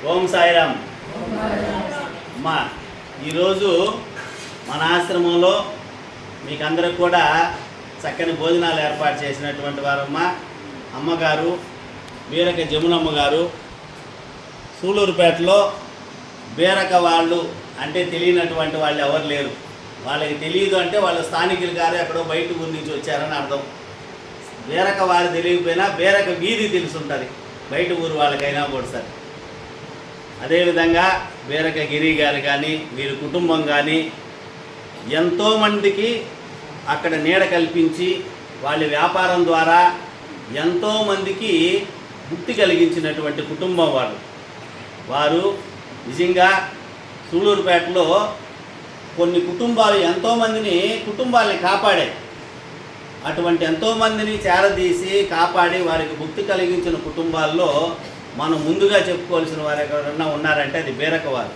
ఓం సాయిరామ్. అమ్మా, ఈరోజు మన ఆశ్రమంలో మీకందరికి కూడా చక్కని భోజనాలు ఏర్పాటు చేసినటువంటి వారమ్మ అమ్మగారు బీరక జమునమ్మ గారు. సూళ్ళూరుపేటలో బీరక వాళ్ళు అంటే తెలియనటువంటి వాళ్ళు ఎవరు లేరు. వాళ్ళకి తెలియదు అంటే వాళ్ళు స్థానికులు గారు ఎక్కడో బయట ఊరి నుంచి వచ్చారని అర్థం. బీరక వారు తెలియకపోయినా బీరక వీధి తెలుసుంటుంది బయట ఊరు వాళ్ళకైనా కూడా సరే. అదేవిధంగా బీరక గిరి గారు కానీ వీరి కుటుంబం కానీ ఎంతోమందికి అక్కడ నీడ కల్పించి వాళ్ళ వ్యాపారం ద్వారా ఎంతోమందికి ముక్తి కలిగించినటువంటి కుటుంబం వారు నిజంగా సూళ్ళూరుపేటలో కొన్ని కుటుంబాలు ఎంతోమందిని కుటుంబాలని కాపాడాయి. అటువంటి ఎంతోమందిని చేరదీసి కాపాడి వారికి ముక్తి కలిగించిన కుటుంబాల్లో మనం ముందుగా చెప్పుకోవాల్సిన వారు ఎవరన్నా ఉన్నారంటే అది బీరక వారు.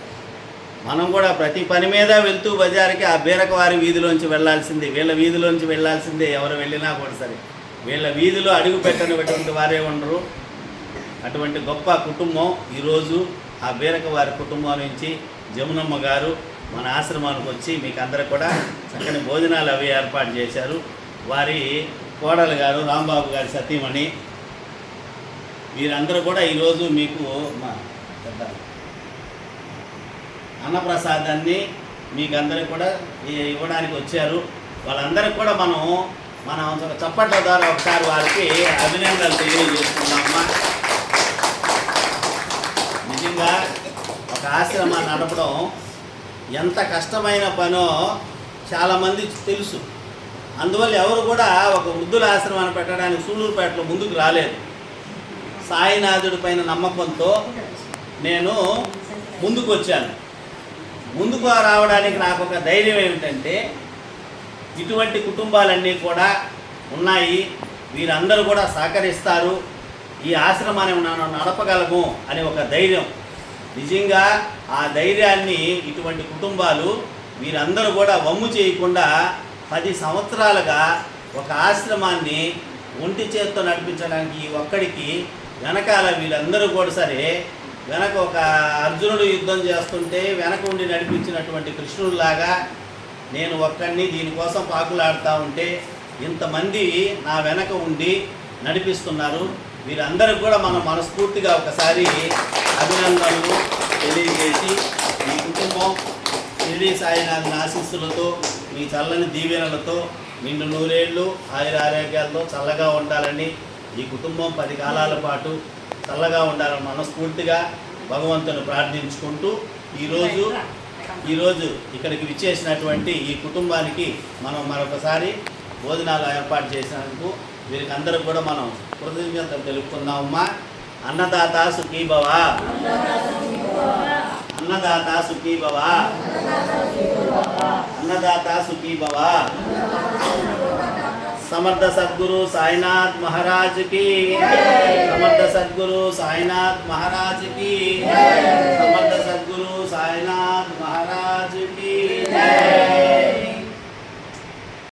మనం కూడా ప్రతి పని మీద వెళ్తూ బజారుకి ఆ బీరక వారి వీధిలోంచి వెళ్ళాల్సిందే, వీళ్ళ వీధిలోంచి వెళ్ళాల్సిందే. ఎవరు వెళ్ళినా కూడా సరే వీళ్ళ వీధిలో అడుగు పెట్టినటువంటి వారే ఉండరు. అటువంటి గొప్ప కుటుంబం ఈరోజు ఆ బీరక వారి కుటుంబం నుంచి జమునమ్మ గారు మన ఆశ్రమానికి వచ్చి మీకు అందరూ కూడా చక్కని భోజనాలు అవి ఏర్పాటు చేశారు. వారి కోడలు గారు రాంబాబు గారి సతీమణి వీరందరూ కూడా ఈరోజు మీకు మా అన్నప్రసాదాన్ని మీకు అందరికి కూడా ఇవ్వడానికి వచ్చారు. వాళ్ళందరికీ కూడా మనం చప్పట్ల ద్వారా ఒకసారి వారికి అభినందనలు తెలియజేస్తున్నామమ్మా. నిజంగా ఒక ఆశ్రమాన్ని నడపడం ఎంత కష్టమైన పనో చాలామంది తెలుసు. అందువల్ల ఎవరు కూడా ఒక వృద్ధుల ఆశ్రమాన్ని పెట్టడానికి సూళ్ళూరుపేటలో ముందుకు రాలేదు. సాయినాథుడి పైన నమ్మకంతో నేను ముందుకు వచ్చాను. ముందుకు రావడానికి నాకు ఒక ధైర్యం ఏమిటంటే ఇటువంటి కుటుంబాలన్నీ కూడా ఉన్నాయి, వీరందరూ కూడా సహకరిస్తారు, ఈ ఆశ్రమాన్ని నడపగలము అనే ఒక ధైర్యం. నిజంగా ఆ ధైర్యాన్ని ఇటువంటి కుటుంబాలు వీరందరూ కూడా వమ్ము చేయకుండా 10 సంవత్సరాలుగా ఒక ఆశ్రమాన్ని ఒంటి చేత్తో నడిపించడానికి ఈ ఒక్కడికి వెనకాల వీళ్ళందరూ కూడా సరే వెనక ఒక అర్జునుడు యుద్ధం చేస్తుంటే వెనక ఉండి నడిపించినటువంటి కృష్ణుడిలాగా నేను ఒక్కడిని దీనికోసం పాకులాడుతూ ఉంటే ఇంతమంది నా వెనక ఉండి నడిపిస్తున్నారు. వీరందరూ కూడా మనం మనస్ఫూర్తిగా ఒకసారి అభినందనలు తెలియజేసి మీ కుటుంబం షిరిడి సాయినాథుని ఆశీస్సులతో మీ చల్లని దీవెనలతో నిండు నూరేళ్ళు ఆయురారోగ్యాలతో చల్లగా ఉండాలని ఈ కుటుంబం 10 కాలాల పాటు చల్లగా ఉండాలని మనస్ఫూర్తిగా భగవంతుని ప్రార్థించుకుంటూ ఈరోజు ఇక్కడికి విచ్చేసినటువంటి ఈ కుటుంబానికి మనం మరొకసారి భోజనాలు ఏర్పాటు చేసినందుకు వీరికి అందరికి కూడా మనం కృతజ్ఞతలు తెలుపుకుందామమ్మా. అన్నదాత సుఖీ భవ, అన్నదాత సుఖీ భవ, అన్నదాత సుఖీ భవ. समर्थ सद्गुरु साईनाथ महाराज की, समर्थ सद्गुरु साईनाथ महाराज की, समर्थ सद्गुरु साईनाथ महाराज की।